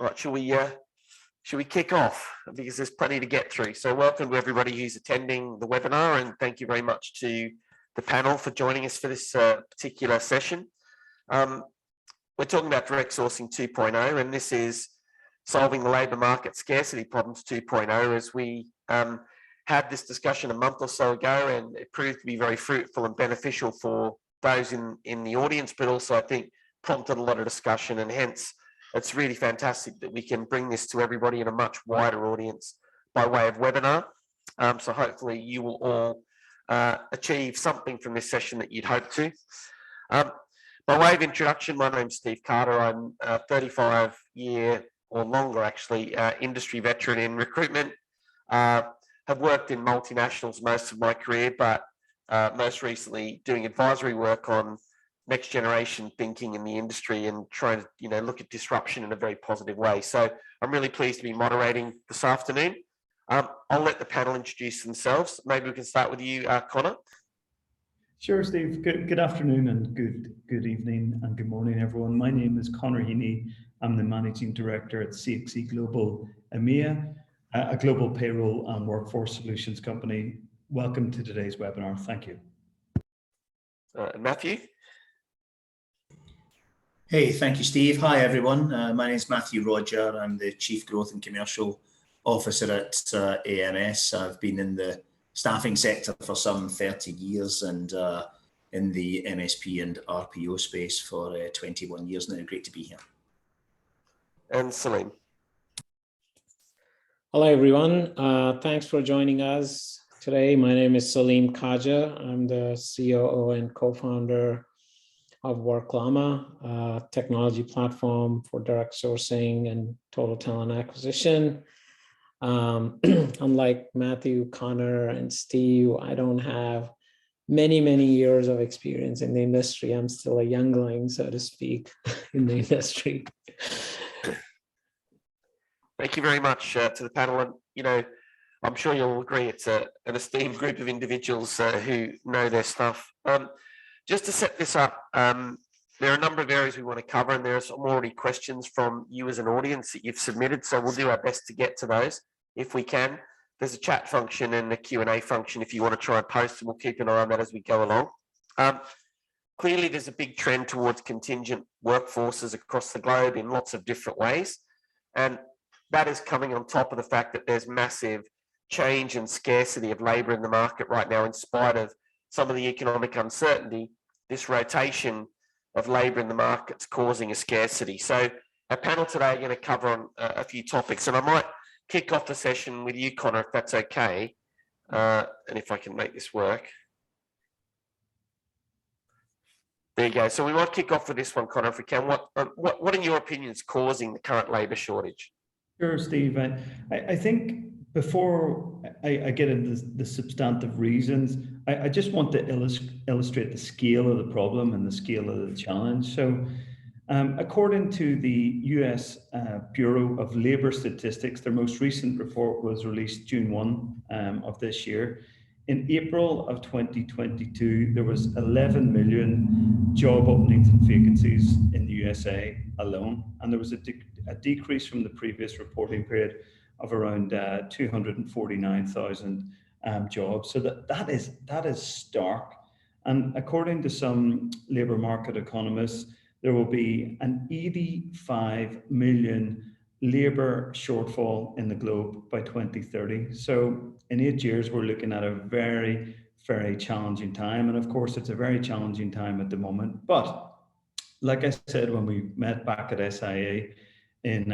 Right, should we kick off? Because there's plenty to get through. So welcome to everybody who's attending the webinar, and thank you very much to the panel for joining us for this particular session. We're talking about direct sourcing 2.0, and this is solving the labour market scarcity problems 2.0, as we had this discussion a month or so ago, and it proved to be very fruitful and beneficial for those in the audience, but also I think prompted a lot of discussion, and hence it's really fantastic that we can bring this to everybody in a much wider audience by way of webinar. So hopefully you will all achieve something from this session that you'd hope to. By way of introduction, my name's Steve Carter. I'm a 35-year or longer actually industry veteran in recruitment. Have worked in multinationals most of my career, but most recently doing advisory work on next generation thinking in the industry and trying to look at disruption in a very positive way. So I'm really pleased to be moderating this afternoon. I'll let the panel introduce themselves. Maybe we can start with you, Connor. Sure, Steve. Good afternoon and good evening and good morning, everyone. My name is Connor Heaney. I'm the Managing Director at CXC Global EMEA, a global payroll and workforce solutions company. Welcome to today's webinar. Thank you. Matthew. Hey, thank you, Steve. Hi, everyone. My name is Mathew Rodger. I'm the Chief Growth and Commercial Officer at AMS. I've been in the staffing sector for some 30 years and in the MSP and RPO space for 21 years now. Great to be here. And Saleem. Hello, everyone. Thanks for joining us today. My name is Saleem Khaja. I'm the COO and co-founder of Workllama, a technology platform for direct sourcing and total talent acquisition. Unlike Matthew, Connor, and Steve, I don't have many years of experience in the industry. I'm still a youngling, so to speak, in the industry. Thank you very much to the panel. And, I'm sure you'll agree it's an esteemed group of individuals who know their stuff. Just to set this up, there are a number of areas we want to cover, and there are some already questions from you as an audience that you've submitted, so we'll do our best to get to those if we can. There's a chat function and a Q&A function if you want to try and post, and we'll keep an eye on that as we go along. Clearly, there's a big trend towards contingent workforces across the globe in lots of different ways, and that is coming on top of the fact that there's massive change and scarcity of labour in the market right now, in spite of some of the economic uncertainty. This rotation of labour in the market's causing a scarcity. So our panel today are going to cover on a few topics, and I might kick off the session with you, Connor, if that's okay, and if I can make this work. There you go. So we might kick off with this one, Connor, if we can. What in your opinion is causing the current labour shortage? Sure, Steve. I think before I get into the substantive reasons, I just want to illustrate the scale of the problem and the scale of the challenge. So according to the US Bureau of Labour Statistics, their most recent report was released June 1 of this year. In April of 2022, there was 11 million job openings and vacancies in the USA alone, and there was a decrease from the previous reporting period of around 249,000 jobs. So that is stark. And according to some labour market economists, there will be an 85 million labour shortfall in the globe by 2030. So in 8 years, we're looking at a very, very challenging time. And of course, it's a very challenging time at the moment. But like I said, when we met back at SIA in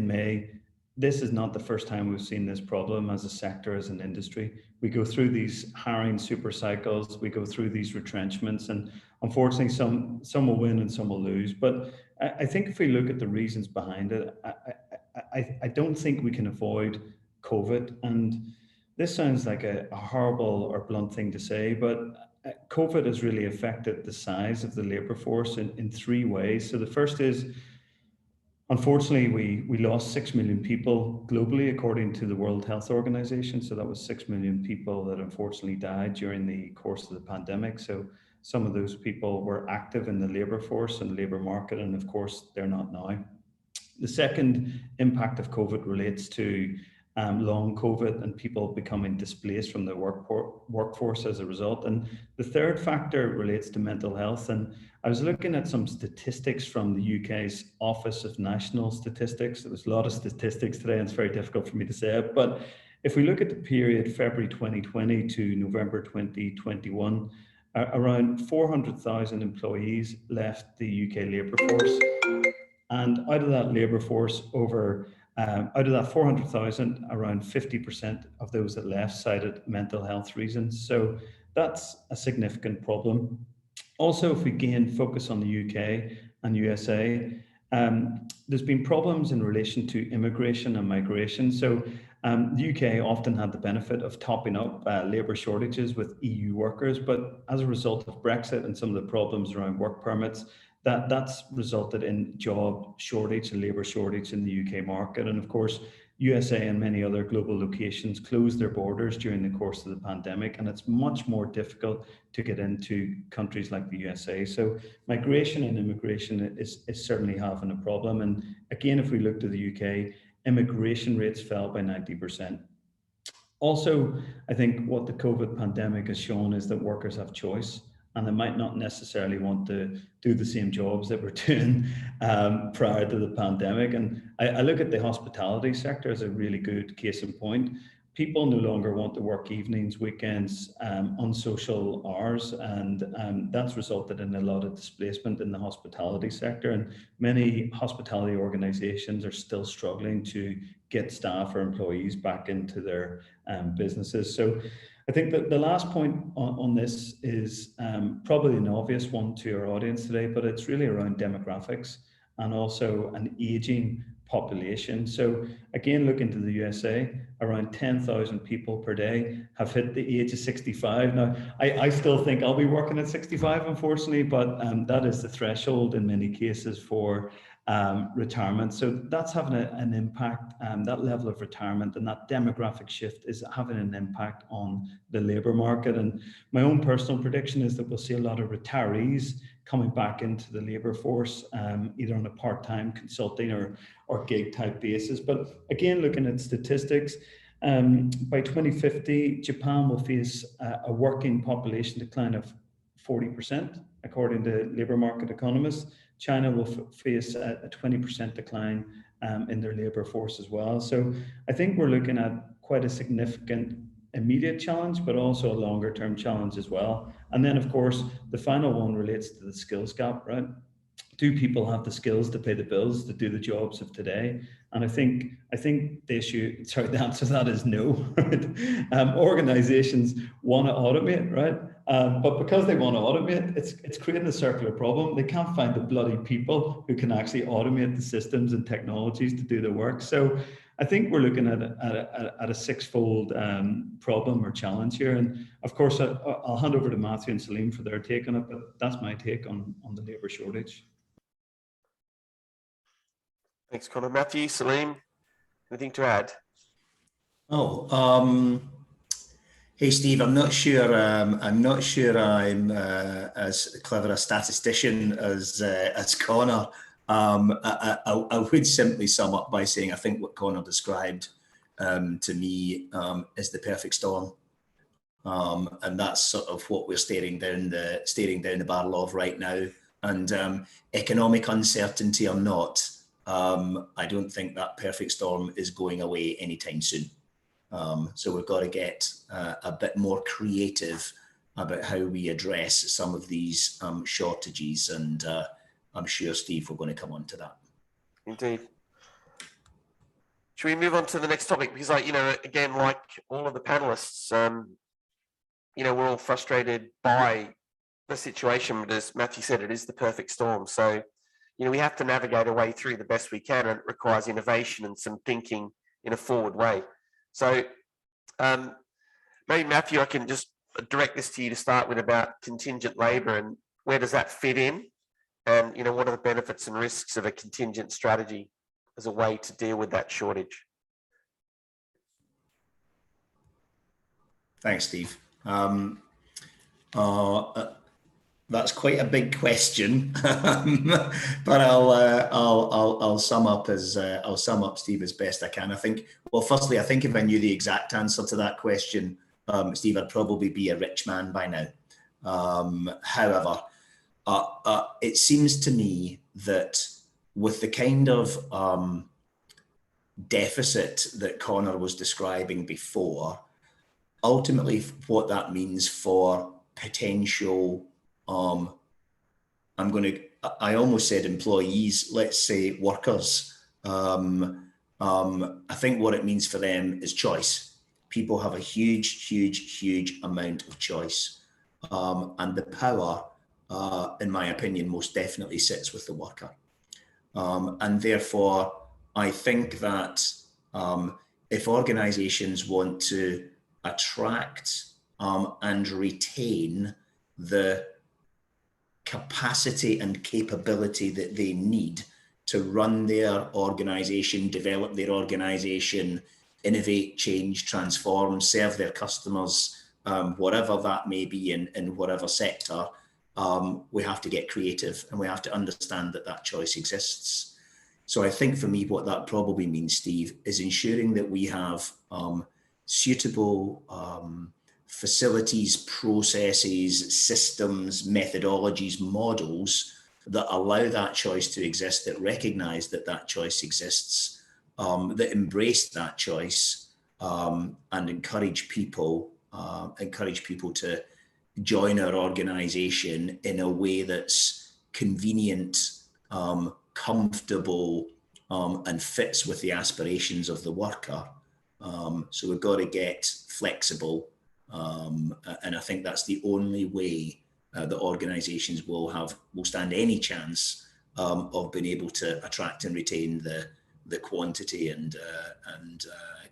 May, this is not the first time we've seen this problem as a sector, as an industry. We go through these hiring super cycles, we go through these retrenchments, and unfortunately some will win and some will lose. But I think if we look at the reasons behind it, I don't think we can avoid COVID. And this sounds like a horrible or blunt thing to say, but COVID has really affected the size of the labour force in 3 ways. So the first is, unfortunately, we lost 6 million people globally, according to the World Health Organization. So that was 6 million people that unfortunately died during the course of the pandemic. So some of those people were active in the labour force and labour market, and of course, they're not now. The second impact of COVID relates to long COVID and people becoming displaced from the workforce as a result. And the third factor relates to mental health. And I was looking at some statistics from the UK's Office of National Statistics. There was a lot of statistics today, and it's very difficult for me to say it. But if we look at the period February 2020 to November 2021, around 400,000 employees left the UK labour force. And out of that labour force, out of that 400,000, around 50% of those that left cited mental health reasons. So that's a significant problem. Also, if we again focus on the UK and USA, there's been problems in relation to immigration and migration. So the UK often had the benefit of topping up labour shortages with EU workers, but as a result of Brexit and some of the problems around work permits, that's resulted in job shortage and labour shortage in the UK market. And of course, USA and many other global locations closed their borders during the course of the pandemic, and it's much more difficult to get into countries like the USA. So migration and immigration is certainly having a problem. And again, if we look to the UK, immigration rates fell by 90%. Also, I think what the COVID pandemic has shown is that workers have choice, and they might not necessarily want to do the same jobs that we're doing prior to the pandemic. And I look at the hospitality sector as a really good case in point. People no longer want to work evenings, weekends, unsocial hours, and that's resulted in a lot of displacement in the hospitality sector. And many hospitality organizations are still struggling to get staff or employees back into their businesses. So I think that the last point on this is probably an obvious one to our audience today, but it's really around demographics and also an aging population. So again, look into the USA, around 10,000 people per day have hit the age of 65. Now, I still think I'll be working at 65, unfortunately, but that is the threshold in many cases for retirement. So that's having an impact, that level of retirement and that demographic shift is having an impact on the labour market. And my own personal prediction is that we'll see a lot of retirees coming back into the labour force, either on a part-time consulting or gig type basis. But again, looking at statistics, by 2050, Japan will face a working population decline of 40%, according to labour market economists. China will face a 20% decline in their labour force as well. So I think we're looking at quite a significant immediate challenge, but also a longer term challenge as well. And then of course, the final one relates to the skills gap, right? Do people have the skills to pay the bills, to do the jobs of today? And I think the answer to that is no. Organizations want to automate, right? But because they want to automate, it's creating a circular problem. They can't find the bloody people who can actually automate the systems and technologies to do the work. So I think we're looking at a six-fold problem or challenge here. And of course, I'll hand over to Mathew and Saleem for their take on it, but that's my take on the labour shortage. Thanks, Connor. Mathew, Saleem, anything to add? Hey Steve, I'm not sure I'm as clever a statistician as Connor. I would simply sum up by saying I think what Connor described to me is the perfect storm, and that's sort of what we're staring down the barrel of right now. And economic uncertainty or not, I don't think that perfect storm is going away anytime soon. So we've got to get a bit more creative about how we address some of these shortages, and I'm sure, Steve, we're going to come on to that. Indeed. Should we move on to the next topic? Because, again, like all of the panelists, we're all frustrated by the situation, but as Mathew said, it is the perfect storm. So, we have to navigate our way through the best we can, and it requires innovation and some thinking in a forward way. So maybe Mathew, I can just direct this to you to start with about contingent labour and where does that fit in? And, what are the benefits and risks of a contingent strategy as a way to deal with that shortage? Thanks, Steve. That's quite a big question, but I'll sum up Steve as best I can. I think, well, firstly, I think if I knew the exact answer to that question, Steve, I'd probably be a rich man by now. However, it seems to me that with the kind of deficit that Connor was describing before, ultimately what that means for potential, I almost said employees, let's say workers. I think what it means for them is choice. People have a huge amount of choice. And the power, in my opinion, most definitely sits with the worker. And therefore, I think that if organizations want to attract and retain the capacity and capability that they need to run their organization, develop their organization, innovate, change, transform, serve their customers, whatever that may be in whatever sector, we have to get creative and we have to understand that that choice exists. So I think for me, what that probably means, Steve, is ensuring that we have suitable facilities, processes, systems, methodologies, models that allow that choice to exist, that recognize that that choice exists, that embrace that choice, and encourage people to join our organization in a way that's convenient, comfortable, and fits with the aspirations of the worker. So we've got to get flexible, and I think that's the only way that organizations will stand any chance of being able to attract and retain the quantity and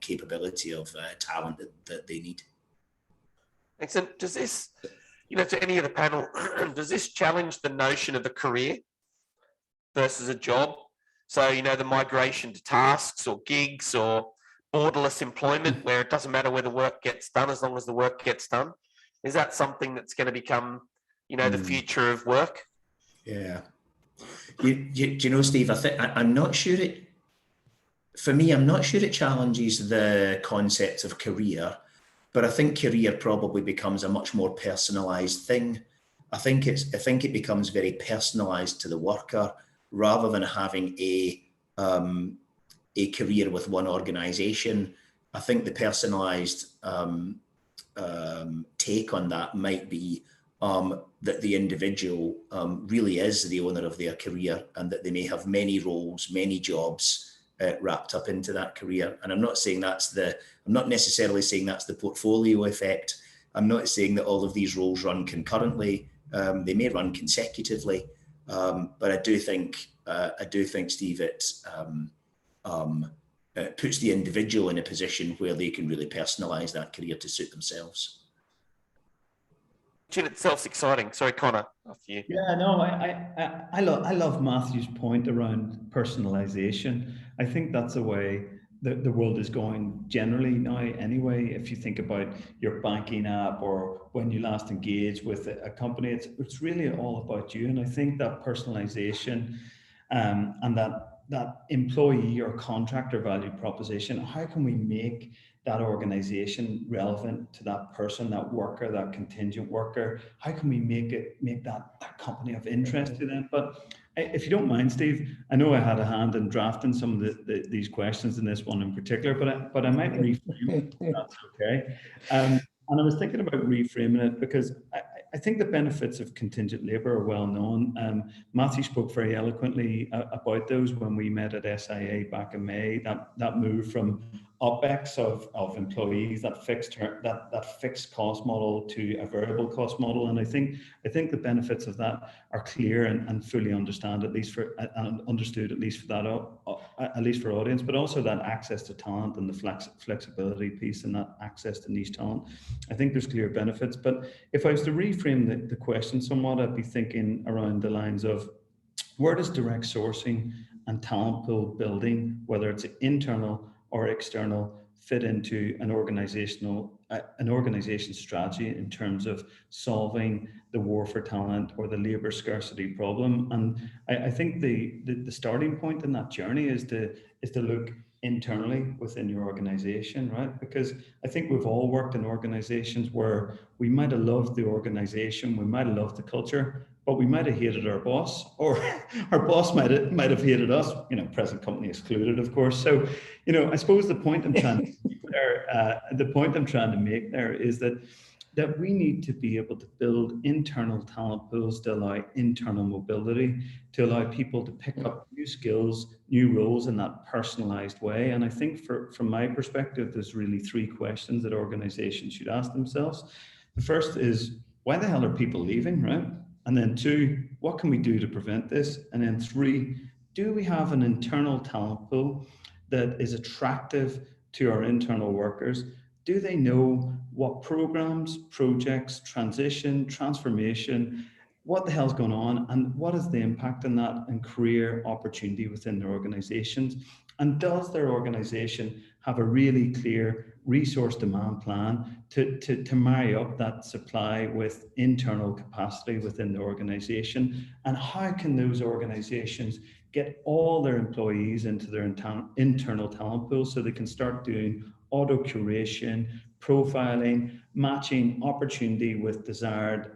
capability of talent that they need. Excellent. Does this, to any of the panel, does this challenge the notion of a career versus a job? So, the migration to tasks or gigs or borderless employment, where it doesn't matter where the work gets done as long as the work gets done. Is that something that's going to become, the future of work? Yeah. You know, Steve, I'm not sure I'm not sure it challenges the concept of career, but I think career probably becomes a much more personalized thing. I think it becomes very personalized to the worker rather than having a career with one organization. I think the personalized take on that might be that the individual really is the owner of their career, and that they may have many roles, many jobs wrapped up into that career. And I'm not necessarily saying that's the portfolio effect. I'm not saying that all of these roles run concurrently. They may run consecutively, but I do think, Steve, it puts the individual in a position where they can really personalize that career to suit themselves. Which in itself is exciting. Sorry, Connor, after you. Yeah, no, I love Matthew's point around personalization. I think that's the way the world is going generally now anyway. If you think about your banking app or when you last engaged with a company, it's really all about you. And I think that personalization and that employee or contractor value proposition, how can we make that organization relevant to that person, that worker, that contingent worker? How can we make that company of interest to them? But if you don't mind, Steve, I know I had a hand in drafting some of these questions in this one in particular, but I might reframe it, if that's okay. And I was thinking about reframing it because I think the benefits of contingent labour are well known. Mathew spoke very eloquently about those when we met at SIA back in May. That move from OpEx of employees, that fixed cost model to a variable cost model, and I think the benefits of that are clear and fully understood, at least for our audience, but also that access to talent and the flexibility piece and that access to niche talent. I think there's clear benefits. But if I was to reframe the question somewhat, I'd be thinking around the lines of, where does direct sourcing and talent pool building, whether it's internal or external, fit into an organizational an organization's strategy in terms of solving the war for talent or the labor scarcity problem. And I think the starting point in that journey is to look internally within your organization, right? Because I think we've all worked in organizations where we might have loved the organization, we might have loved the culture, but we might have hated our boss, or our boss might have hated us, present company excluded, of course. So, I suppose the point I'm trying to make there is that we need to be able to build internal talent pools to allow internal mobility, to allow people to pick up new skills, new roles in that personalized way. And I think from my perspective, there's really three questions that organizations should ask themselves. The first is, why the hell are people leaving, right? And then two, what can we do to prevent this? And then three, do we have an internal talent pool that is attractive to our internal workers? Do they know what programs, projects, transition, transformation, what the hell's going on, and what is the impact on that and career opportunity within their organizations? And does their organization have a really clear resource demand plan to marry up that supply with internal capacity within the organization? And how can those organizations get all their employees into their internal talent pool so they can start doing auto curation, profiling, matching opportunity with desired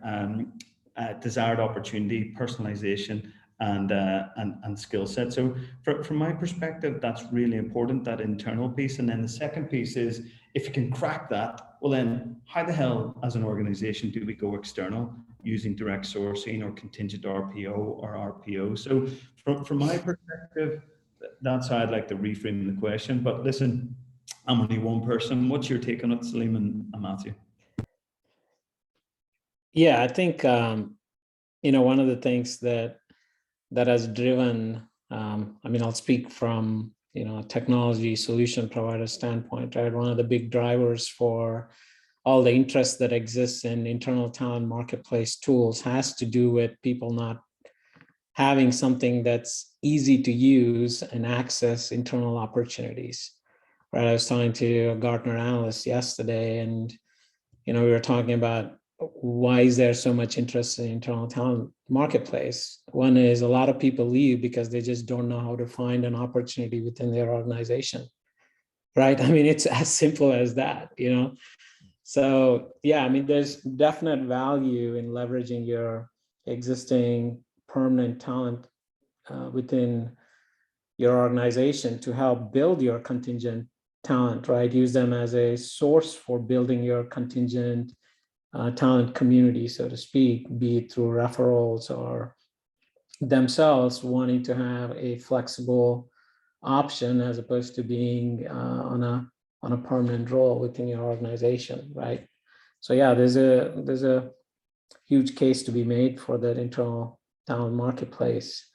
opportunity, personalization, and skill set. So from my perspective, that's really important, that internal piece. And then the second piece is, if you can crack that, well then how the hell as an organization do we go external using direct sourcing or contingent RPO or RPO? So from my perspective, that's how I'd like to reframe the question. But listen, I'm only one person. What's your take on it, Saleem and Mathew? Yeah, I think, one of the things that has driven, I'll speak from, a technology solution provider standpoint, right? One of the big drivers for all the interest that exists in internal talent marketplace tools has to do with people not having something that's easy to use and access internal opportunities, right? I was talking to a Gartner analyst yesterday, and, we were talking about why is there so much interest in internal talent marketplace. One is a lot of people leave because they just don't know how to find an opportunity within their organization, right? It's as simple as that, So yeah, there's definite value in leveraging your existing permanent talent within your organization to help build your contingent talent, right? Use them as a source for building your contingent talent community, so to speak, be it through referrals or themselves wanting to have a flexible option as opposed to being on a permanent role within your organization, right? So yeah, there's a huge case to be made for that internal talent marketplace.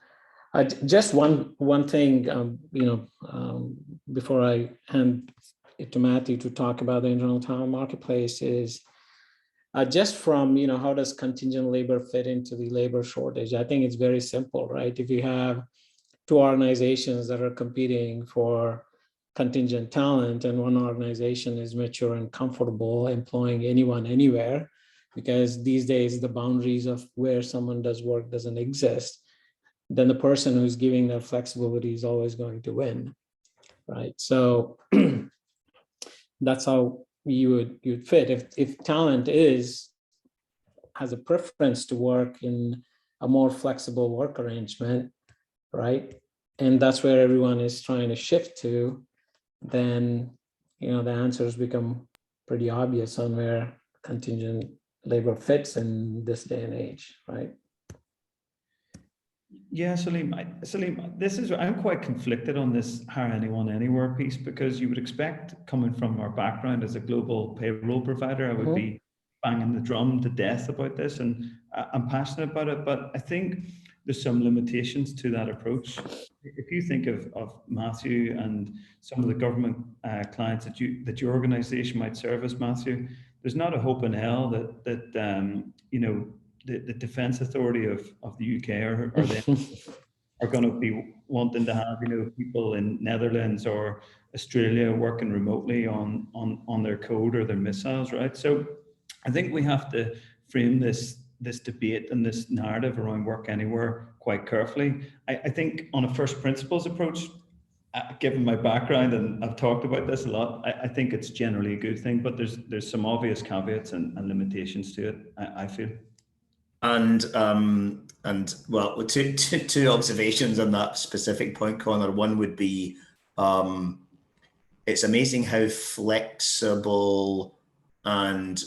Just one thing, before I hand it to Matthew to talk about the internal talent marketplace is just from, how does contingent labor fit into the labor shortage? I think it's very simple, right? If you have two organizations that are competing for contingent talent and one organization is mature and comfortable employing anyone anywhere, because these days the boundaries of where someone does work doesn't exist, then the person who's giving that flexibility is always going to win, right? So that's how you'd fit. If talent has a preference to work in a more flexible work arrangement, right? And that's where everyone is trying to shift to, then the answers become pretty obvious on where contingent labor fits in this day and age, right? Yeah, Saleem, I'm quite conflicted on this hire anyone anywhere piece, because you would expect, coming from our background as a global payroll provider, I would be banging the drum to death about this, and I'm passionate about it, but I think there's some limitations to that approach. If you think of Mathew and some of the government clients that your organization might service, Mathew, there's not a hope in hell that the Defence Authority of the UK are going to be wanting to have, people in Netherlands or Australia working remotely on their code or their missiles, right? So I think we have to frame this debate and this narrative around work anywhere quite carefully. I think on a first principles approach, given my background, and I've talked about this a lot, I think it's generally a good thing, but there's some obvious caveats and limitations to it, I feel. And well, two observations on that specific point, Connor. One would be, it's amazing how flexible and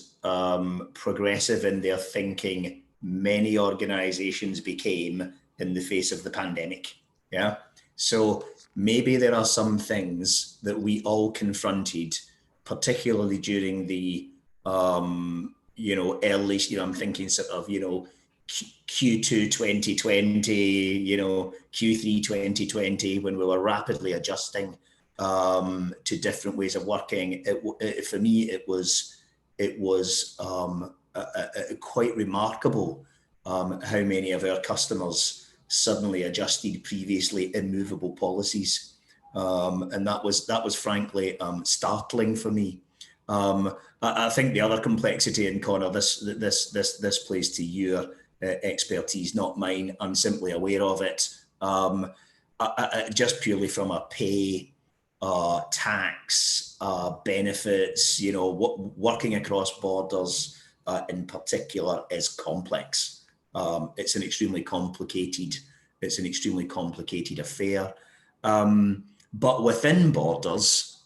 progressive in their thinking many organizations became in the face of the pandemic. Yeah. So maybe there are some things that we all confronted, particularly during the early, I'm thinking sort of, Q2 2020, Q3 2020, when we were rapidly adjusting to different ways of working. For me, it was quite remarkable how many of our customers suddenly adjusted previously immovable policies, and that was frankly startling for me. I think the other complexity, and Connor, this plays to your expertise, not mine. I'm simply aware of it. Just purely from a pay, tax, benefits, working across borders in particular is complex. It's an extremely complicated affair. But within borders,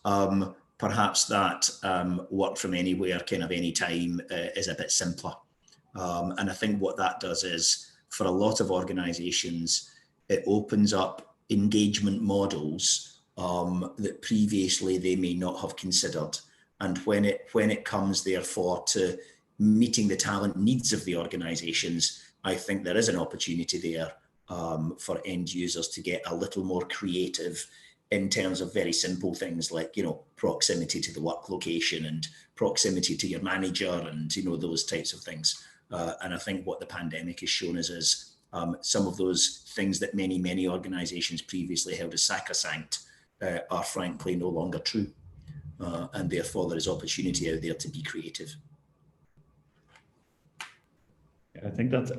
perhaps that work from anywhere, kind of any time, is a bit simpler. And I think what that does is, for a lot of organizations, it opens up engagement models that previously they may not have considered. And when it comes, therefore, to meeting the talent needs of the organizations, I think there is an opportunity there for end users to get a little more creative in terms of very simple things like, proximity to the work location and proximity to your manager and, those types of things. And I think what the pandemic has shown us is some of those things that many organizations previously held as sacrosanct are frankly no longer true. And therefore there is opportunity out there to be creative. I think that's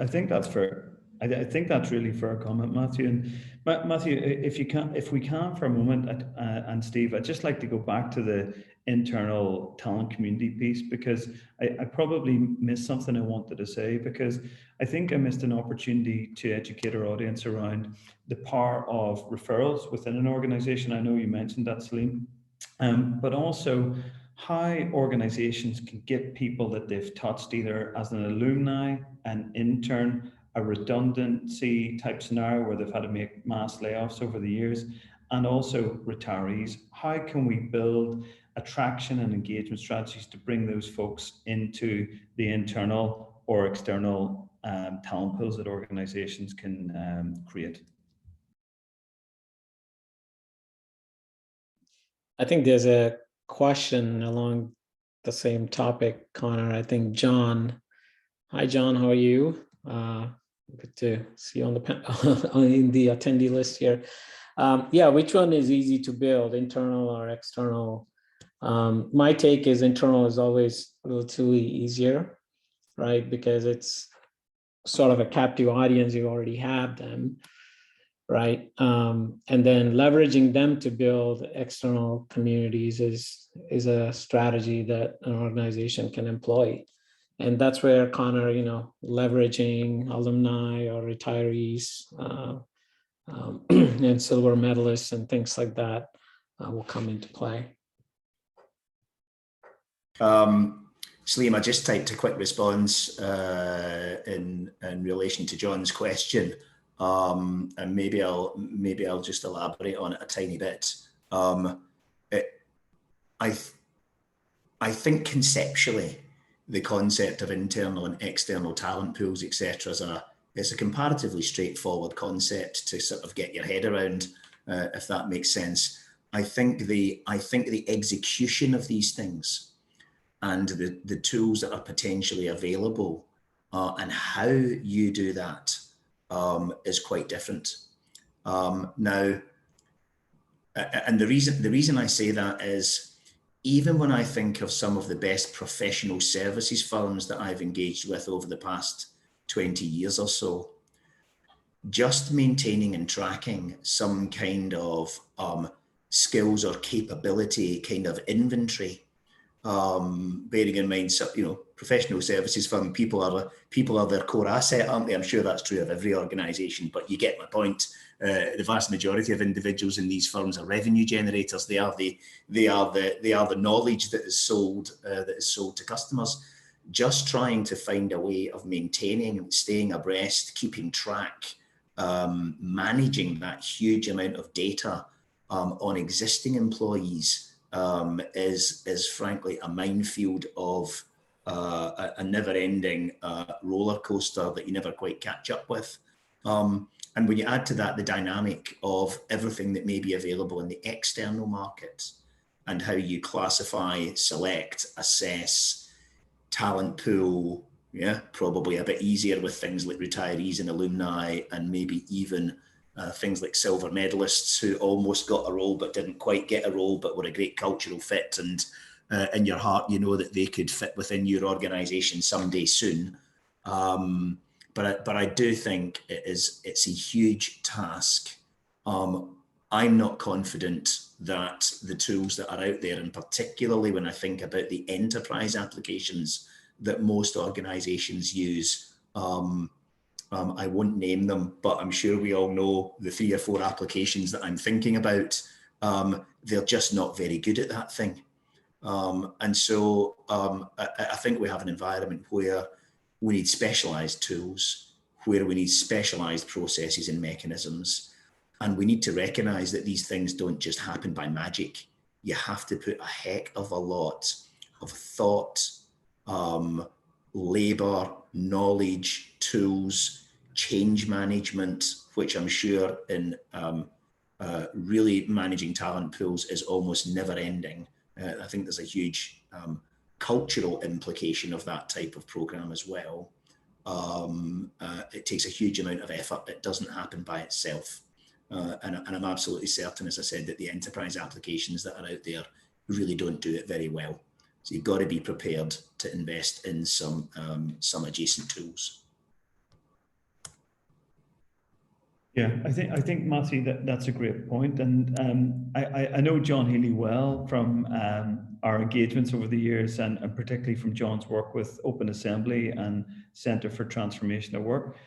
fair. I think that's really fair comment, Matthew. And Matthew, if we can for a moment, and Steve, I'd just like to go back to the internal talent community piece, because I probably missed something I wanted to say, because I think I missed an opportunity to educate our audience around the power of referrals within an organization. I know you mentioned that, Saleem, but also how organizations can get people that they've touched either as an alumni, an intern, a redundancy type scenario where they've had to make mass layoffs over the years, and also retirees. How can we build attraction and engagement strategies to bring those folks into the internal or external talent pools that organizations can create? I think there's a question along the same topic, Connor. I think John. Hi, John. How are you? Good to see you on in the attendee list here. Yeah, which one is easy to build, internal or external? My take is internal is always relatively easier, right? Because it's sort of a captive audience. You already have them, right? And then leveraging them to build external communities is a strategy that an organization can employ. And that's where, Connor, leveraging alumni or retirees and silver medalists and things like that will come into play. Saleem, I just typed a quick response in relation to John's question, and maybe I'll just elaborate on it a tiny bit. I think conceptually, the concept of internal and external talent pools, etc., is a comparatively straightforward concept to sort of get your head around, if that makes sense. I think the execution of these things and the tools that are potentially available and how you do that is quite different. Now, and the reason I say that is, even when I think of some of the best professional services firms that I've engaged with over the past 20 years or so, just maintaining and tracking some kind of skills or capability kind of inventory, bearing in mind, professional services firm, people are their core asset, aren't they? I'm sure that's true of every organisation, but you get my point. The vast majority of individuals in these firms are revenue generators. They are the knowledge that is sold to customers. Just trying to find a way of maintaining, staying abreast, keeping track, managing that huge amount of data on existing employees is frankly a minefield of a never-ending roller coaster that you never quite catch up with. And when you add to that the dynamic of everything that may be available in the external market and how you classify, select, assess, talent pool, probably a bit easier with things like retirees and alumni, and maybe even things like silver medalists who almost got a role but didn't quite get a role but were a great cultural fit, and in your heart you know that they could fit within your organisation someday soon. But I do think it's a huge task. I'm not confident that the tools that are out there, and particularly when I think about the enterprise applications that most organisations use, I won't name them, but I'm sure we all know the 3 or 4 applications that I'm thinking about. They're just not very good at that thing. And so I think we have an environment where we need specialised tools, where we need specialised processes and mechanisms. And we need to recognise that these things don't just happen by magic. You have to put a heck of a lot of thought, labour, knowledge, tools, change management, which I'm sure in really managing talent pools is almost never ending. I think there's a huge cultural implication of that type of program as well. It takes a huge amount of effort. It doesn't happen by itself. And I'm absolutely certain, as I said, that the enterprise applications that are out there really don't do it very well. So you've got to be prepared to invest in some adjacent tools. Yeah, I think Mathew, that's a great point. And I know John Heaney well from our engagements over the years, and particularly from John's work with Open Assembly and Centre for Transformational Work.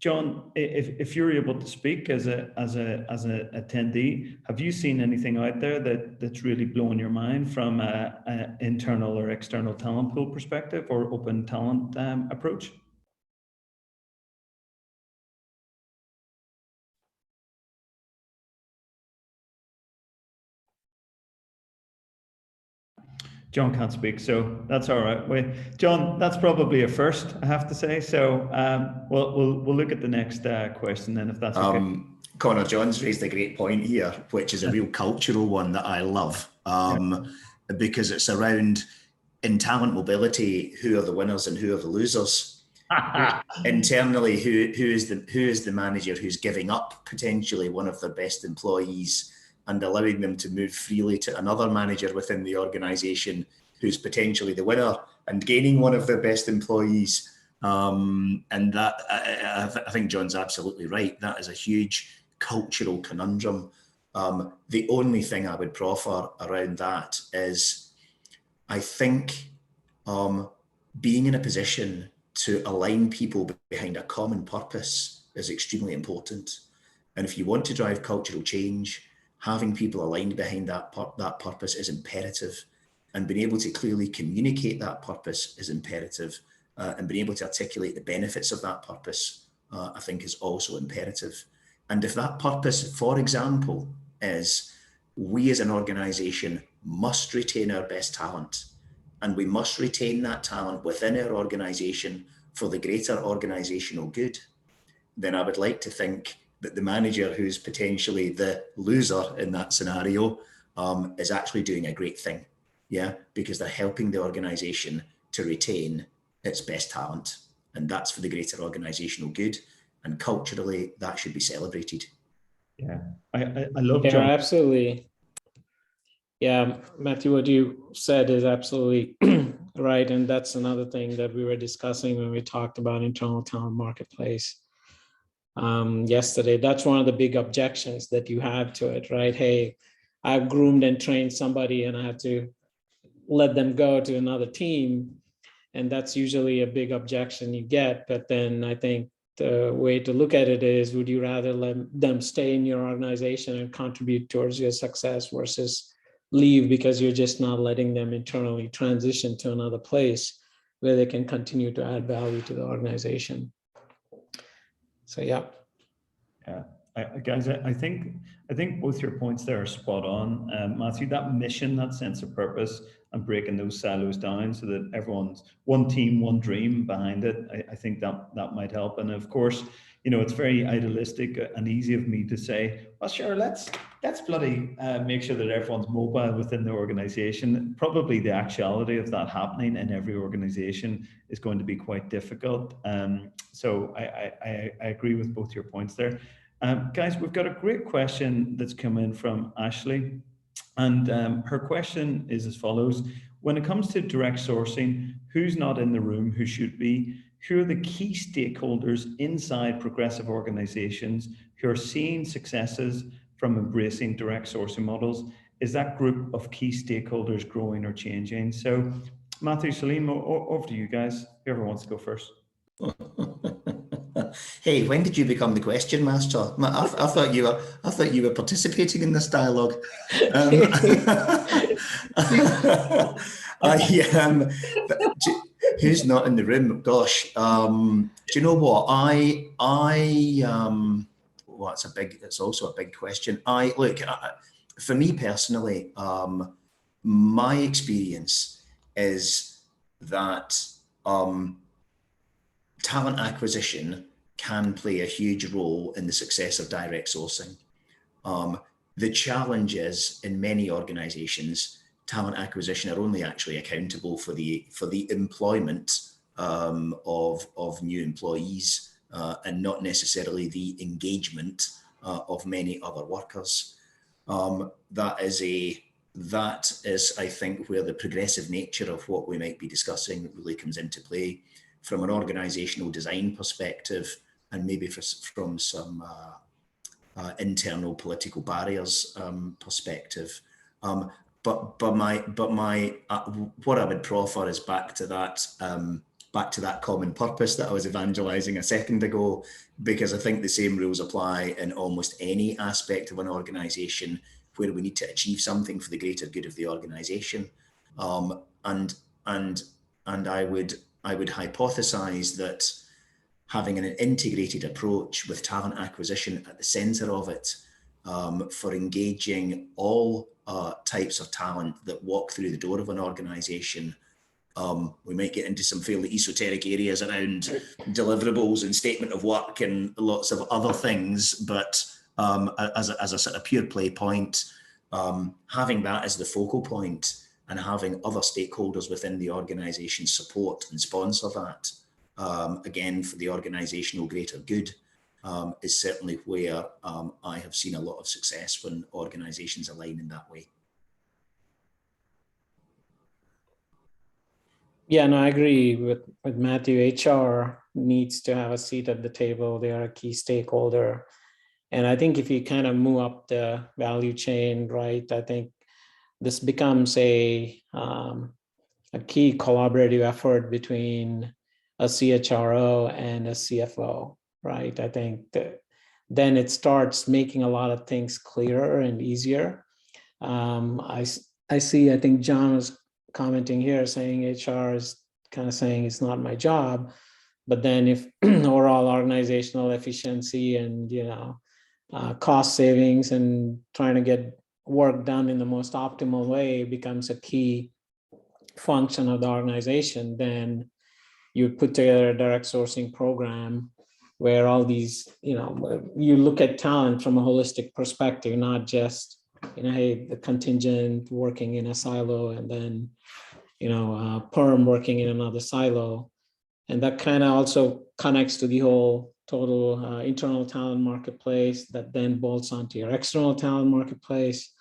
John, if you're able to speak as an attendee, have you seen anything out there that's really blown your mind from an internal or external talent pool perspective or open talent approach? John can't speak, so that's all right. Wait, John, that's probably a first, I have to say. So we'll look at the next question then, if that's okay. Connor, John's raised a great point here, which is a real cultural one that I love, because it's around, in talent mobility, who are the winners and who are the losers. Internally, who is the manager who's giving up potentially one of their best employees and allowing them to move freely to another manager within the organisation who's potentially the winner and gaining one of their best employees. And that, I think John's absolutely right. That is a huge cultural conundrum. The only thing I would proffer around that is, I think being in a position to align people behind a common purpose is extremely important. And if you want to drive cultural change, having people aligned behind that purpose is imperative, and being able to clearly communicate that purpose is imperative, and being able to articulate the benefits of that purpose, I think, is also imperative. And if that purpose, for example, is we as an organisation must retain our best talent, and we must retain that talent within our organisation for the greater organisational good, then I would like to think that the manager who's potentially the loser in that scenario is actually doing a great thing, because they're helping the organisation to retain its best talent, and that's for the greater organisational good, and culturally that should be celebrated. Yeah, I love Yeah, John. absolutely. Yeah, Matthew, what you said is absolutely right. And that's another thing that we were discussing when we talked about internal talent marketplace yesterday. That's one of the big objections that you have to it, right? Hey, I've groomed and trained somebody and I have to let them go to another team. And that's usually a big objection you get. But then I think the way to look at it is, would you rather let them stay in your organization and contribute towards your success versus leave because you're just not letting them internally transition to another place where they can continue to add value to the organization? So, yeah. Yeah, guys, I think both your points there are spot on, Matthew. That mission, that sense of purpose, and breaking those silos down so that everyone's one team, one dream behind it. I think that might help. And of course, you know, it's very idealistic and easy of me to say, well, sure, let's bloody make sure that everyone's mobile within the organization. Probably the actuality of that happening in every organization is going to be quite difficult. So I agree with both your points there. Guys, we've got a great question that's come in from Ashley. And her question is as follows. When it comes to direct sourcing, who's not in the room, who should be? Who are the key stakeholders inside progressive organizations who are seeing successes from embracing direct sourcing models? Is that group of key stakeholders growing or changing? So Matthew, Saleem, over to you guys. Whoever wants to go first. Hey, when did you become the question master? I thought you were participating in this dialogue. Who's not in the room? Gosh, do you know what? Well, it's also a big question. For me personally, my experience is that talent acquisition can play a huge role in the success of direct sourcing. The challenge is, in many organizations, talent acquisition are only actually accountable for the employment of new employees and not necessarily the engagement of many other workers. That is, I think, where the progressive nature of what we might be discussing really comes into play from an organizational design perspective, and maybe from some internal political barriers perspective. But what I would proffer is back to that common purpose that I was evangelizing a second ago, because I think the same rules apply in almost any aspect of an organization where we need to achieve something for the greater good of the organization. And I would hypothesize that having an integrated approach with talent acquisition at the center of it, for engaging all types of talent that walk through the door of an organization. We might get into some fairly esoteric areas around deliverables and statement of work and lots of other things, but as a sort of pure play point, having that as the focal point and having other stakeholders within the organization support and sponsor that, again, for the organizational greater good, is certainly where I have seen a lot of success when organizations align in that way. Yeah, no, I agree with Matthew. HR needs to have a seat at the table. They are a key stakeholder. And I think if you kind of move up the value chain, right, I think this becomes a key collaborative effort between a CHRO and a CFO, right? I think that then it starts making a lot of things clearer and easier. I think John was commenting here saying HR is kind of saying it's not my job, but then if overall organizational efficiency and cost savings and trying to get work done in the most optimal way becomes a key function of the organization, then you put together a direct sourcing program where all these, you look at talent from a holistic perspective, not just, hey, the contingent working in a silo and then, perm working in another silo. And that kind of also connects to the whole total internal talent marketplace that then bolts onto your external talent marketplace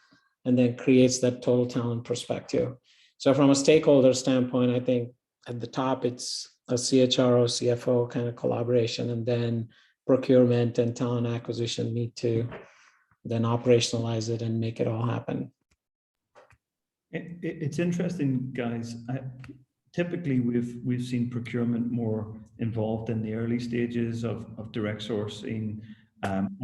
and then creates that total talent perspective. So from a stakeholder standpoint, I think at the top, it's a CHRO, CFO kind of collaboration, and then procurement and talent acquisition need to then operationalize it and make it all happen. It's interesting, guys. Typically, we've seen procurement more involved in the early stages of direct sourcing,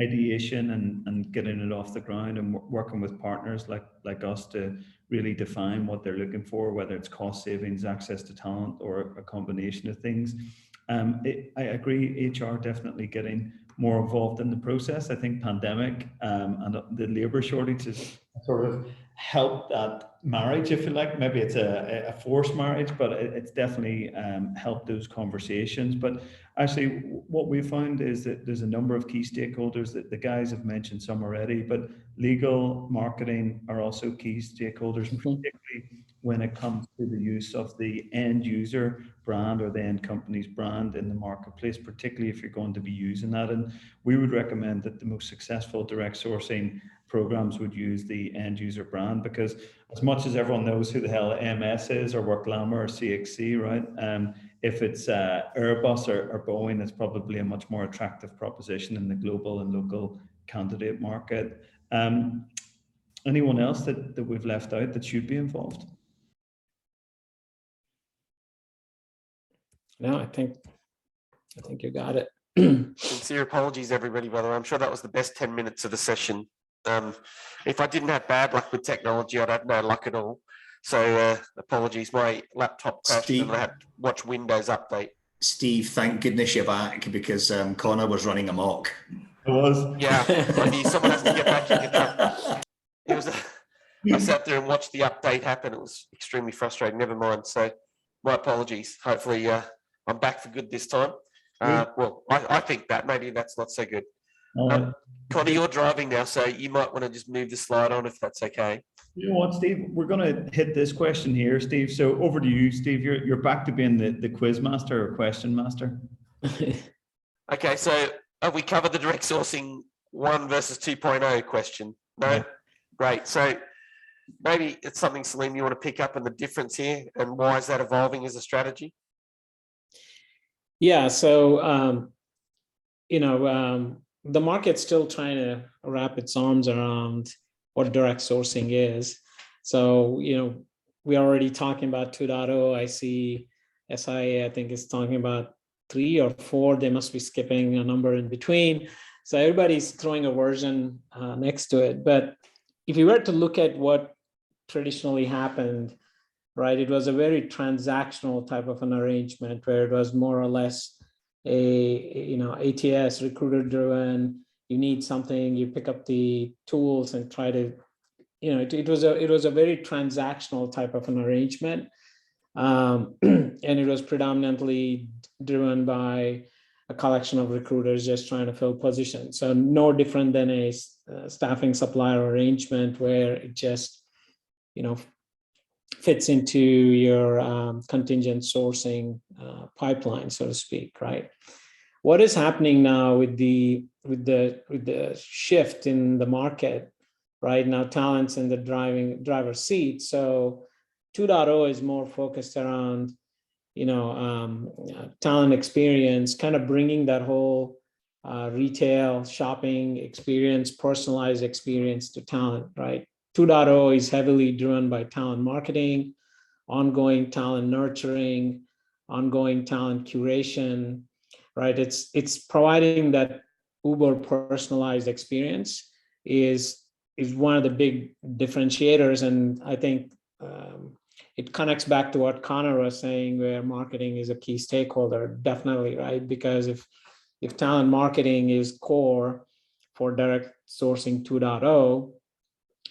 ideation, and getting it off the ground, and working with partners like us to really define what they're looking for, whether it's cost savings, access to talent, or a combination of things. I agree, HR definitely getting more involved in the process. I think pandemic and the labor shortages sort of helped that marriage, if you like. Maybe it's a forced marriage, but it's definitely helped those conversations. But actually, what we found is that there's a number of key stakeholders that the guys have mentioned some already, but legal, marketing are also key stakeholders, particularly when it comes to the use of the end user brand or the end company's brand in the marketplace, particularly if you're going to be using that. And we would recommend that the most successful direct sourcing programs would use the end user brand, because as much as everyone knows who the hell AMS is, or Workllama or CXC, right? If it's Airbus or Boeing, it's probably a much more attractive proposition in the global and local candidate market. Anyone else that we've left out that should be involved? No, I think you got it. Sincere apologies, everybody, by the way. I'm sure that was the best 10 minutes of the session. If I didn't have bad luck with technology, I'd have no luck at all. So apologies, my laptop crashed and I had to watch Windows Update. Steve, thank goodness you're back, because Connor was running amok. It was. Yeah, I knew someone has to get back in control. It was. I sat there and watched the update happen. It was extremely frustrating. Never mind. So my apologies. Hopefully I'm back for good this time. Well, I think that maybe that's not so good. Connor, you're driving now, so you might want to just move the slide on if that's okay. You know what, Steve? We're going to hit this question here, Steve. So over to you, Steve. You're back to being the quiz master or question master. Okay, so have we covered the direct sourcing 1 versus 2.0 question? No? Yeah. Great. So maybe it's something, Saleem, you want to pick up on the difference here, and why is that evolving as a strategy? Yeah, so, the market's still trying to wrap its arms around what direct sourcing is. So, we're already talking about 2.0. I see SIA, I think, is talking about 3 or 4. They must be skipping a number in between. So everybody's throwing a version next to it. But if you were to look at what traditionally happened, right, it was a very transactional type of an arrangement where it was more or less ATS, recruiter driven. You need something, you pick up the tools and try to, it was a very transactional type of an arrangement. And it was predominantly driven by a collection of recruiters just trying to fill positions. So no different than a staffing supplier arrangement where it just, fits into your contingent sourcing pipeline, so to speak, right? What is happening now with the shift in the market, right? Now talent's in the driver's seat. So 2.0 is more focused around, talent experience, kind of bringing that whole retail shopping experience, personalized experience to talent, right? 2.0 is heavily driven by talent marketing, ongoing talent nurturing, ongoing talent curation, right? It's providing that uber personalized experience is one of the big differentiators. And I think it connects back to what Connor was saying, where marketing is a key stakeholder, definitely, right? Because if talent marketing is core for direct sourcing 2.0,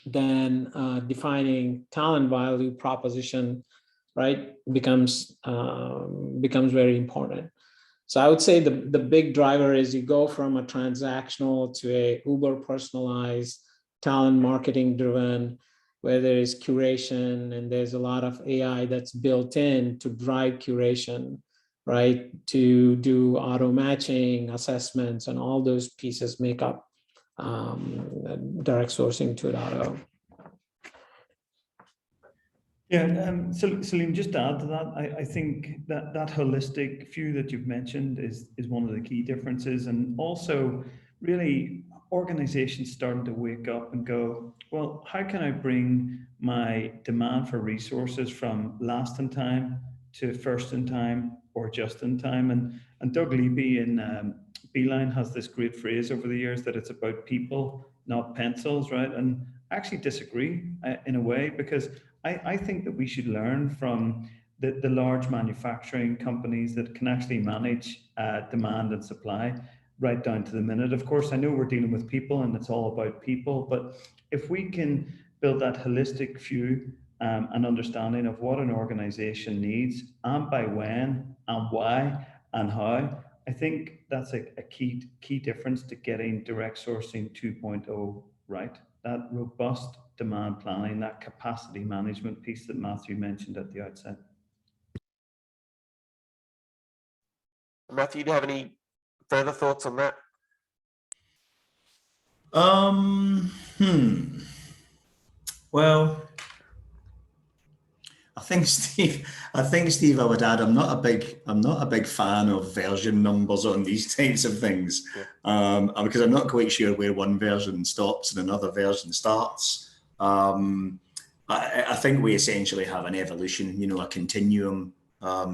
then defining talent value proposition, right, becomes very important. So I would say the big driver is you go from a transactional to a uber personalized, talent marketing driven, where there is curation and there's a lot of AI that's built in to drive curation right? To do auto matching, assessments, and all those pieces make up direct sourcing 2.0. Yeah, so Saleem, just to add to that, I think that that holistic view that you've mentioned is one of the key differences, and also really organizations starting to wake up and go, well, how can I bring my demand for resources from last in time to first in time or just in time? And Doug Leby in Beeline has this great phrase over the years that it's about people, not pencils, right? And I actually disagree in a way, because I think that we should learn from the large manufacturing companies that can actually manage demand and supply right down to the minute. Of course, I know we're dealing with people and it's all about people, but if we can build that holistic view and understanding of what an organization needs and by when and why and how, I think that's a key difference to getting direct sourcing 2.0 right. That robust demand planning, that capacity management piece that Mathew mentioned at the outset. Mathew, do you have any further thoughts on that? Well, I think Steve, I would add, I'm not a big fan of version numbers on these types of things, because I'm not quite sure where one version stops and another version starts. I think we essentially have an evolution, a continuum,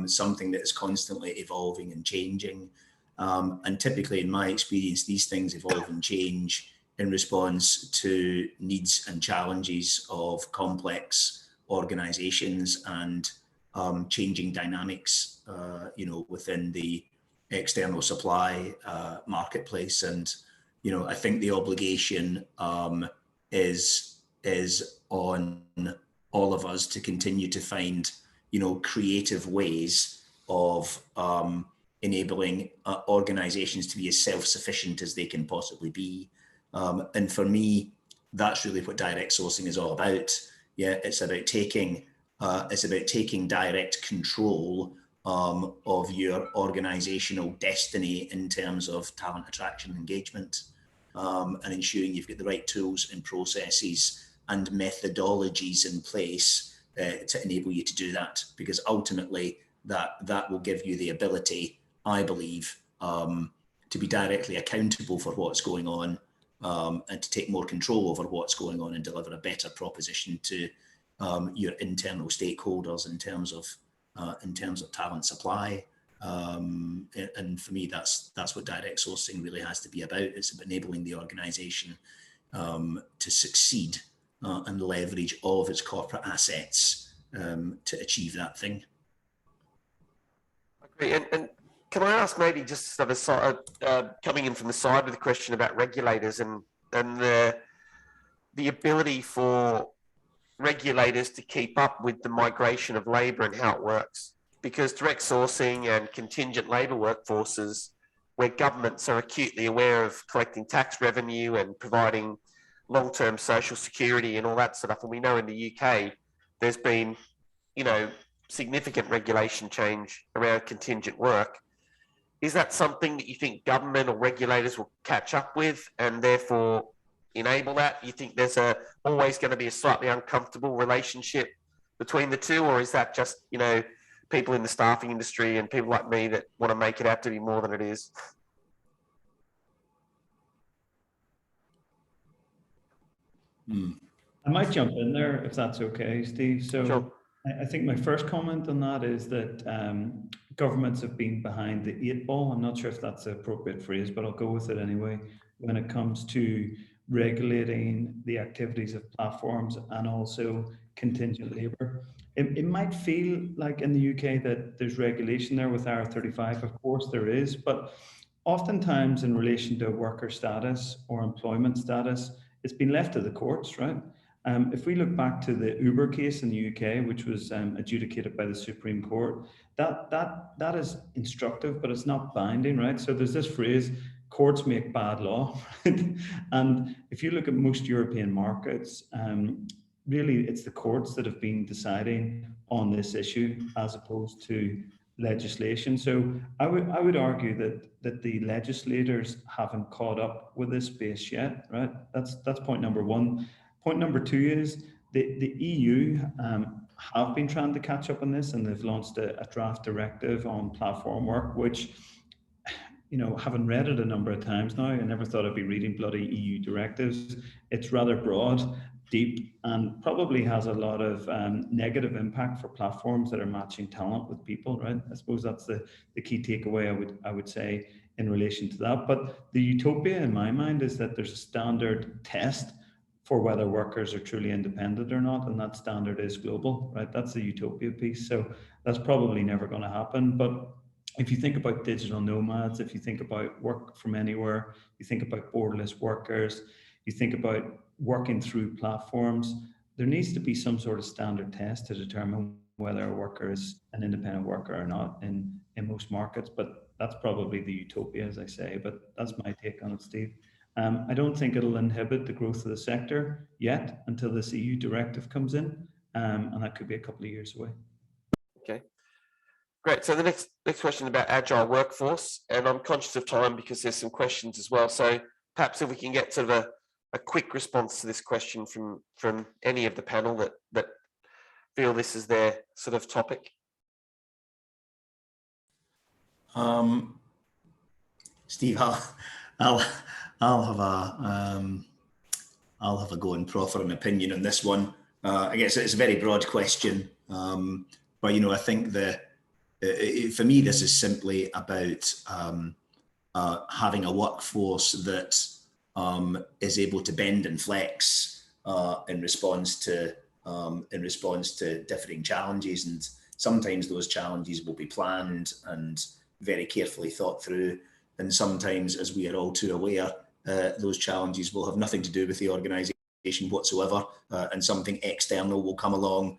something that is constantly evolving and changing. And typically, in my experience, these things evolve and change in response to needs and challenges of complex organizations and changing dynamics, within the external supply marketplace. And, I think the obligation is on all of us to continue to find, creative ways of enabling organizations to be as self-sufficient as they can possibly be. And for me, that's really what direct sourcing is all about. Yeah, it's about taking direct control of your organizational destiny in terms of talent attraction and engagement, and ensuring you've got the right tools and processes and methodologies in place to enable you to do that. Because ultimately, that will give you the ability, I believe, to be directly accountable for what's going on, and to take more control over what's going on and deliver a better proposition to your internal stakeholders in terms of talent supply. And for me, that's what direct sourcing really has to be about. It's about enabling the organization to succeed and leverage all of its corporate assets to achieve that thing. Agree. And can I ask, maybe just sort of coming in from the side with a question about regulators and the ability for regulators to keep up with the migration of labour and how it works? Because direct sourcing and contingent labour workforces, where governments are acutely aware of collecting tax revenue and providing long-term social security and all that stuff, and we know in the UK there's been, significant regulation change around contingent work. Is that something that you think government or regulators will catch up with and therefore enable that? You think there's always going to be a slightly uncomfortable relationship between the two, or is that just, people in the staffing industry and people like me that want to make it out to be more than it is? I might jump in there if that's okay, Steve. So Sure. I think my first comment on that is that governments have been behind the 8 ball. I'm not sure if that's the appropriate phrase, but I'll go with it anyway, when it comes to regulating the activities of platforms and also contingent labour. It might feel like in the UK that there's regulation there with R35. Of course there is, but oftentimes in relation to worker status or employment status, it's been left to the courts, right? If we look back to the Uber case in the UK, which was adjudicated by the Supreme Court, that is instructive, but it's not binding, right? So there's this phrase, courts make bad law, right? And if you look at most European markets, really it's the courts that have been deciding on this issue as opposed to legislation. So I would argue that the legislators haven't caught up with this space yet, right? That's point number one. Point number two is the EU have been trying to catch up on this, and they've launched a draft directive on platform work, which, having read it a number of times now, I never thought I'd be reading bloody EU directives. It's rather broad, deep, and probably has a lot of negative impact for platforms that are matching talent with people, right? I suppose that's the key takeaway I would say in relation to that. But the utopia in my mind is that there's a standard test for whether workers are truly independent or not, and that standard is global, right? That's the utopia piece. So that's probably never going to happen. But if you think about digital nomads, if you think about work from anywhere, you think about borderless workers, you think about working through platforms, there needs to be some sort of standard test to determine whether a worker is an independent worker or not in most markets. But that's probably the utopia, as I say, but that's my take on it, Steve. I don't think it'll inhibit the growth of the sector yet until this EU directive comes in, and that could be a couple of years away. Okay, great. So the next question about agile workforce, and I'm conscious of time because there's some questions as well. So perhaps if we can get sort of a quick response to this question from any of the panel that feel this is their sort of topic. Steve, I'll have a go and proffer an opinion on this one. I guess it's a very broad question, but I think for me this is simply about having a workforce that is able to bend and flex in response to differing challenges, and sometimes those challenges will be planned and very carefully thought through, and sometimes, as we are all too aware, those challenges will have nothing to do with the organisation whatsoever, and something external will come along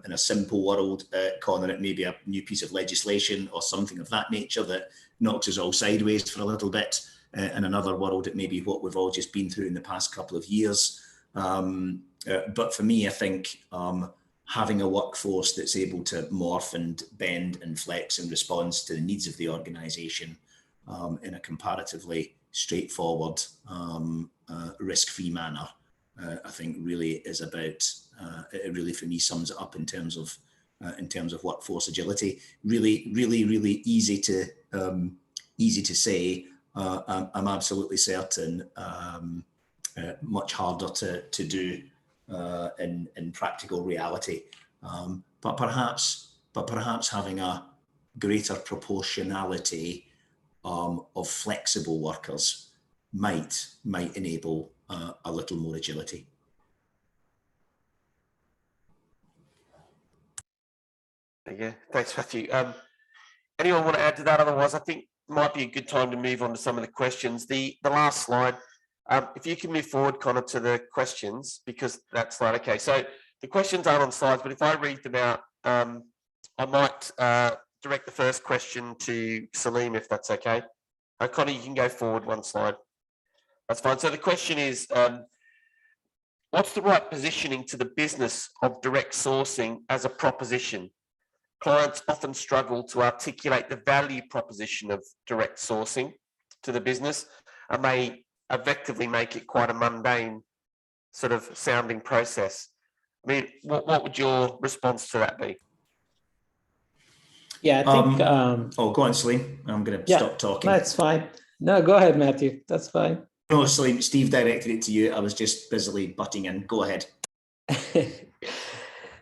in a simple world, calling it maybe a new piece of legislation or something of that nature that knocks us all sideways for a little bit. In another world, it may be what we've all just been through in the past couple of years. But for me, I think having a workforce that's able to morph and bend and flex in response to the needs of the organisation in a comparatively straightforward, risk-free manner, I think really is about. It really, for me, sums it up in terms of workforce agility. Really, really, really easy to say. I'm absolutely certain much harder to do in practical reality. But perhaps having a greater proportionality of flexible workers might enable a little more agility. Yeah, thanks, Matthew. Anyone want to add to that? Otherwise, I think it might be a good time to move on to some of the questions. The last slide, if you can move forward kind of to the questions, because that's right. Okay, so the questions aren't on slides, but if I read them out, I might direct the first question to Saleem, if that's okay. Connor, you can go forward one slide. That's fine. So the question is, what's the right positioning to the business of direct sourcing as a proposition? Clients often struggle to articulate the value proposition of direct sourcing to the business, and they effectively make it quite a mundane sort of sounding process. I mean, what would your response to that be? Yeah, I think. Oh, go on, Saleem. I'm going to stop talking. That's fine. No, go ahead, Matthew. That's fine. No, Saleem, Steve directed it to you. I was just busily butting in. Go ahead.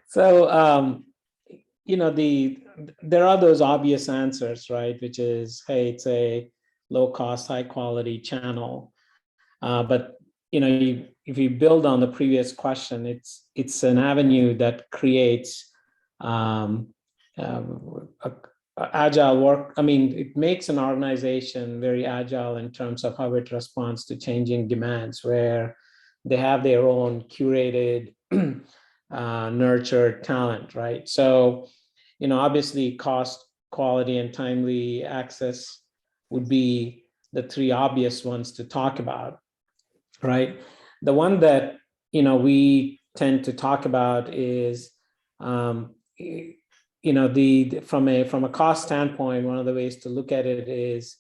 So, there are those obvious answers, right? Which is, hey, it's a low cost, high quality channel. But if you build on the previous question, it's an avenue that creates agile work. I mean, it makes an organization very agile in terms of how it responds to changing demands, where they have their own curated, nurtured talent, right? So, obviously cost, quality, and timely access would be the three obvious ones to talk about, right? The one that, we tend to talk about is, from a cost standpoint, one of the ways to look at it is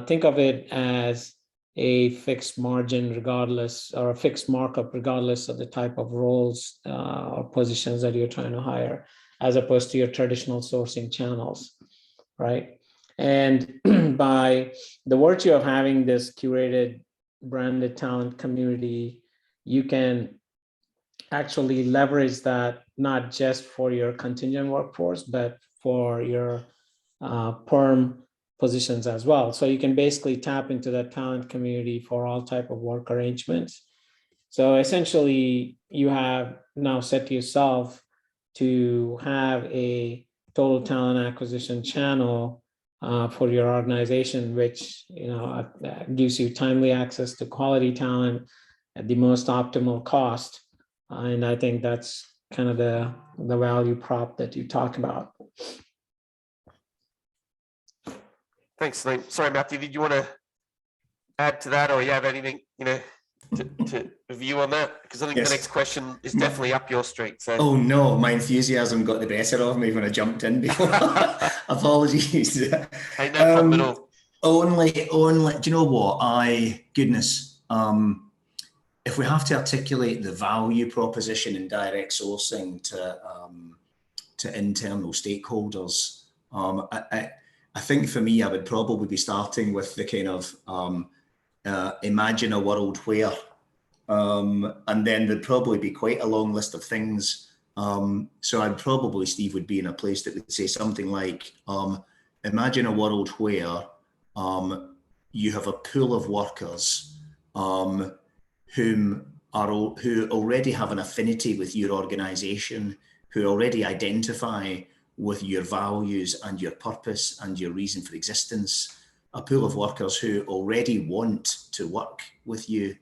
think of it as a fixed margin regardless, or a fixed markup regardless of the type of roles or positions that you're trying to hire, as opposed to your traditional sourcing channels, right? And by the virtue of having this curated branded talent community, you can actually leverage that not just for your contingent workforce, but for your perm positions as well. So you can basically tap into that talent community for all type of work arrangements. So essentially, you have now set yourself to have a total talent acquisition channel for your organization, which gives you timely access to quality talent at the most optimal cost. And I think that's kind of the value prop that you talk about. Thanks, Saleem. Sorry, Matthew, did you want to add to that, or you have anything, to review on that? Because I think Yes. the next question is definitely up your street. So. Oh no, my enthusiasm got the better of me when I jumped in before. Apologies. Hey, no problem at all. Only, do you know what? If we have to articulate the value proposition in direct sourcing to internal stakeholders, I think for me, I would probably be starting with the kind of imagine a world where, and then there'd probably be quite a long list of things. So I'd probably, Steve, would be in a place that would say something like, imagine a world where you have a pool of workers who already have an affinity with your organization, who already identify with your values and your purpose and your reason for existence, a pool of workers who already want to work with you,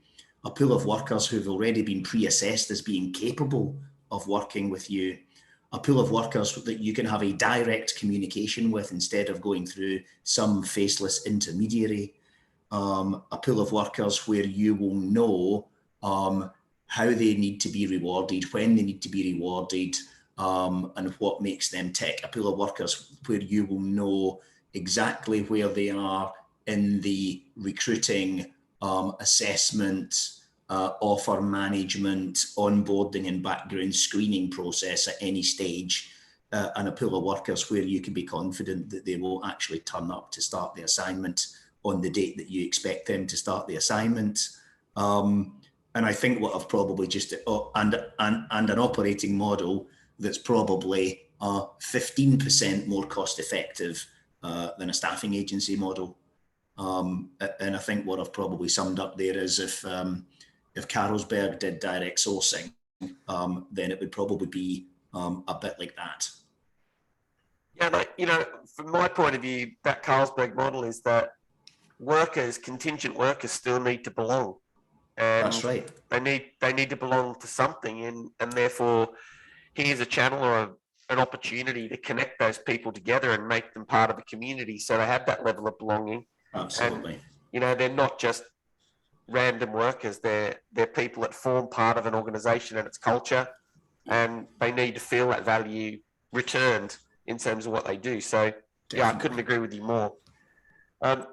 a pool of workers who've already been pre-assessed as being capable of working with you, a pool of workers that you can have a direct communication with instead of going through some faceless intermediary, a pool of workers where you will know how they need to be rewarded, when they need to be rewarded, and what makes them tick. A pool of workers where you will know exactly where they are in the recruiting, assessment, offer management, onboarding and background screening process at any stage, and a pool of workers where you can be confident that they will actually turn up to start the assignment on the date that you expect them to start the assignment. And I think what I've probably just, and an operating model that's probably 15% more cost effective than a staffing agency model. And I think what I've probably summed up there is if Carlsberg did direct sourcing, then it would probably be a bit like that. Yeah, like, from my point of view, that Carlsberg model is that contingent workers still need to belong. And that's right. They need to belong to something, and therefore here's a channel or an opportunity to connect those people together and make them part of a community, so they have that level of belonging. Absolutely. And, they're not just random workers; they're people that form part of an organization and its culture, and they need to feel that value returned in terms of what they do. So, Definitely. Yeah, I couldn't agree with you more. The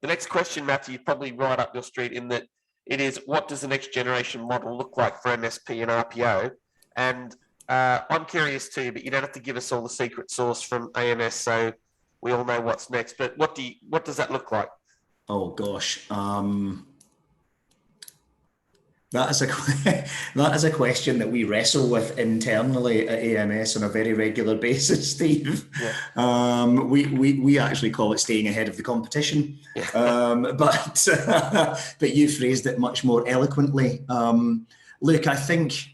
next question, Matthew, is probably right up your street in that it is, what does the next generation model look like for MSP and RPO? And I'm curious too, but you don't have to give us all the secret sauce from AMS, so we all know what's next. But what does that look like? Oh gosh, that is a question that we wrestle with internally at AMS on a very regular basis, Steve. Yeah. We actually call it staying ahead of the competition. Yeah. But you phrased it much more eloquently. Look, I think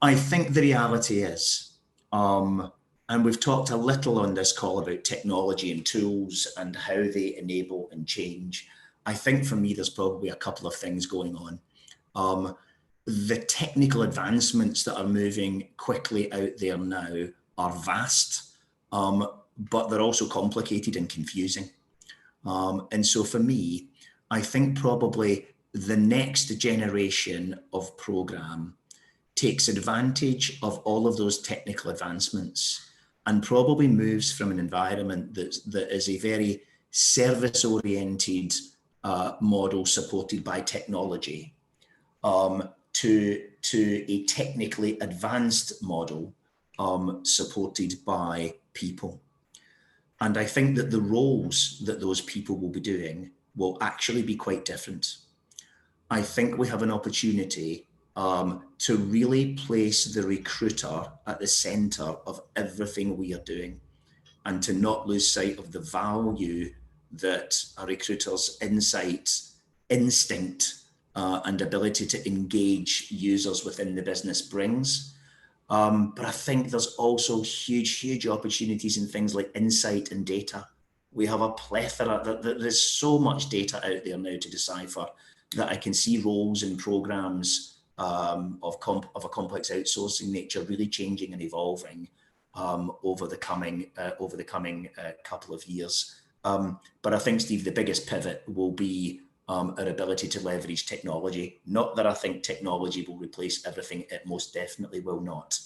the reality is, and we've talked a little on this call about technology and tools and how they enable and change. I think for me, there's probably a couple of things going on. The technical advancements that are moving quickly out there now are vast, but they're also complicated and confusing. And so for me, I think probably the next generation of program takes advantage of all of those technical advancements and probably moves from an environment that is a very service-oriented model supported by technology to a technically advanced model supported by people. And I think that the roles that those people will be doing will actually be quite different. I think we have an opportunity to really place the recruiter at the center of everything we are doing, and to not lose sight of the value that a recruiter's insights, instinct, and ability to engage users within the business brings. But I think there's also huge opportunities in things like insight and data. We have a plethora, there's so much data out there now to decipher that I can see roles and programs of a complex outsourcing nature really changing and evolving over the coming couple of years. But I think, Steve, the biggest pivot will be our ability to leverage technology. Not that I think technology will replace everything; it most definitely will not.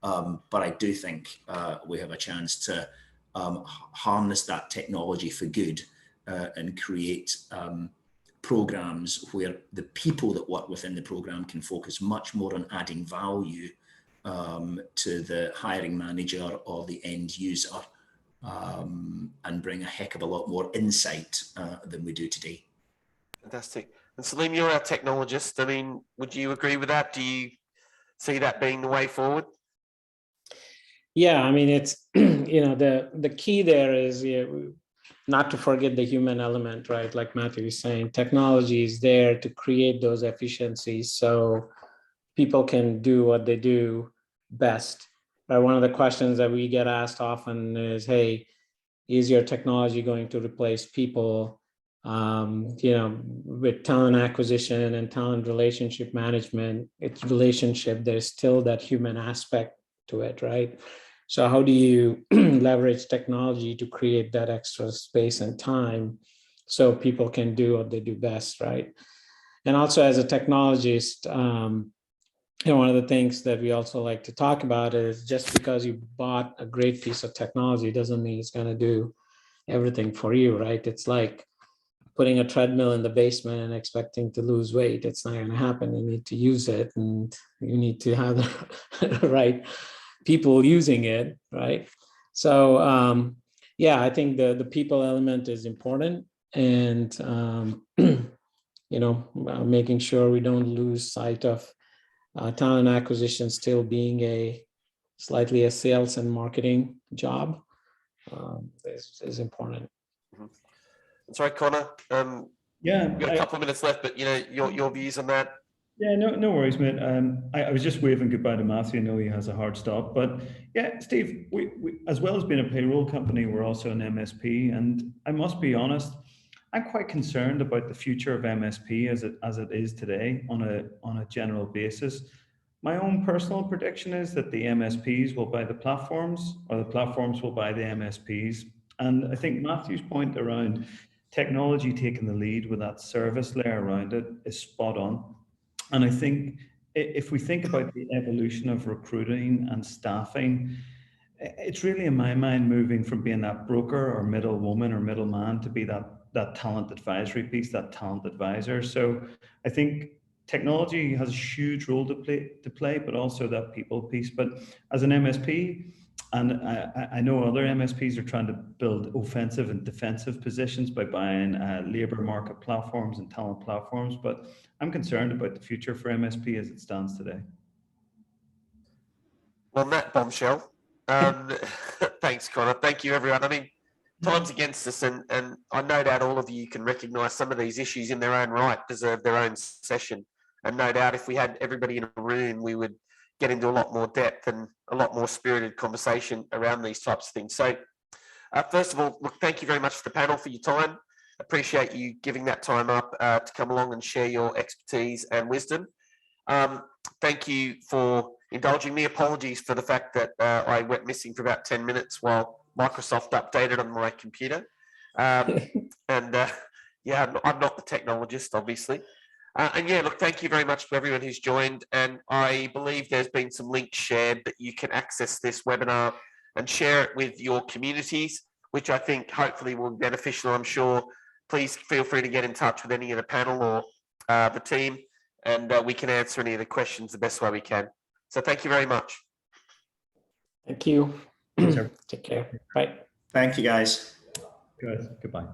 But I do think we have a chance to harness that technology for good and create programs where the people that work within the program can focus much more on adding value to the hiring manager or the end user, and bring a heck of a lot more insight than we do today. Fantastic. And Saleem, you're our technologist. I mean, would you agree with that? Do you see that being the way forward? Yeah, I mean, it's, the key there is not to forget the human element, right? Like Matthew is saying, technology is there to create those efficiencies so people can do what they do best. Right? One of the questions that we get asked often is, hey, is your technology going to replace people? With talent acquisition and talent relationship management, it's relationship, there's still that human aspect to it, right? So how do you leverage technology to create that extra space and time so people can do what they do best, right? And also as a technologist, one of the things that we also like to talk about is just because you bought a great piece of technology doesn't mean it's going to do everything for you, right? It's like putting a treadmill in the basement and expecting to lose weight. It's not going to happen. You need to use it, and you need to have the right people using it, right? So I think the people element is important, and making sure we don't lose sight of talent acquisition still being a sales and marketing job is important. Sorry, Connor. Yeah, we've got a couple of minutes left, but your views on that. Yeah, no worries, mate. I was just waving goodbye to Matthew. I know he has a hard stop, but yeah, Steve, we as well as being a payroll company, we're also an MSP, and I must be honest, I'm quite concerned about the future of MSP as it is today on a general basis. My own personal prediction is that the MSPs will buy the platforms, or the platforms will buy the MSPs. And I think Matthew's point around technology taking the lead with that service layer around it is spot on. And I think if we think about the evolution of recruiting and staffing, it's really, in my mind, moving from being that broker or middle woman or middleman to be that talent advisory piece, that talent advisor. So I think technology has a huge role to play, but also that people piece. But as an MSP, and I know other MSPs are trying to build offensive and defensive positions by buying labor market platforms and talent platforms, but I'm concerned about the future for MSP as it stands today. On that bombshell, thanks, Connor. Thank you, everyone. I mean, time's against us, and I no doubt all of you can recognise some of these issues in their own right deserve their own session. And no doubt if we had everybody in a room, we would get into a lot more depth and a lot more spirited conversation around these types of things. So first of all, look, thank you very much to the panel for your time. Appreciate you giving that time up to come along and share your expertise and wisdom. Thank you for indulging me. Apologies for the fact that I went missing for about 10 minutes while Microsoft updated on my computer. I'm not the technologist, obviously. And yeah, look, thank you very much to everyone who's joined. And I believe there's been some links shared that you can access this webinar and share it with your communities, which I think hopefully will be beneficial. I'm sure. Please feel free to get in touch with any of the panel or the team, and we can answer any of the questions the best way we can. So thank you very much. Thank you. Thanks, everyone. Take care. Bye. Thank you, guys. Good. Goodbye.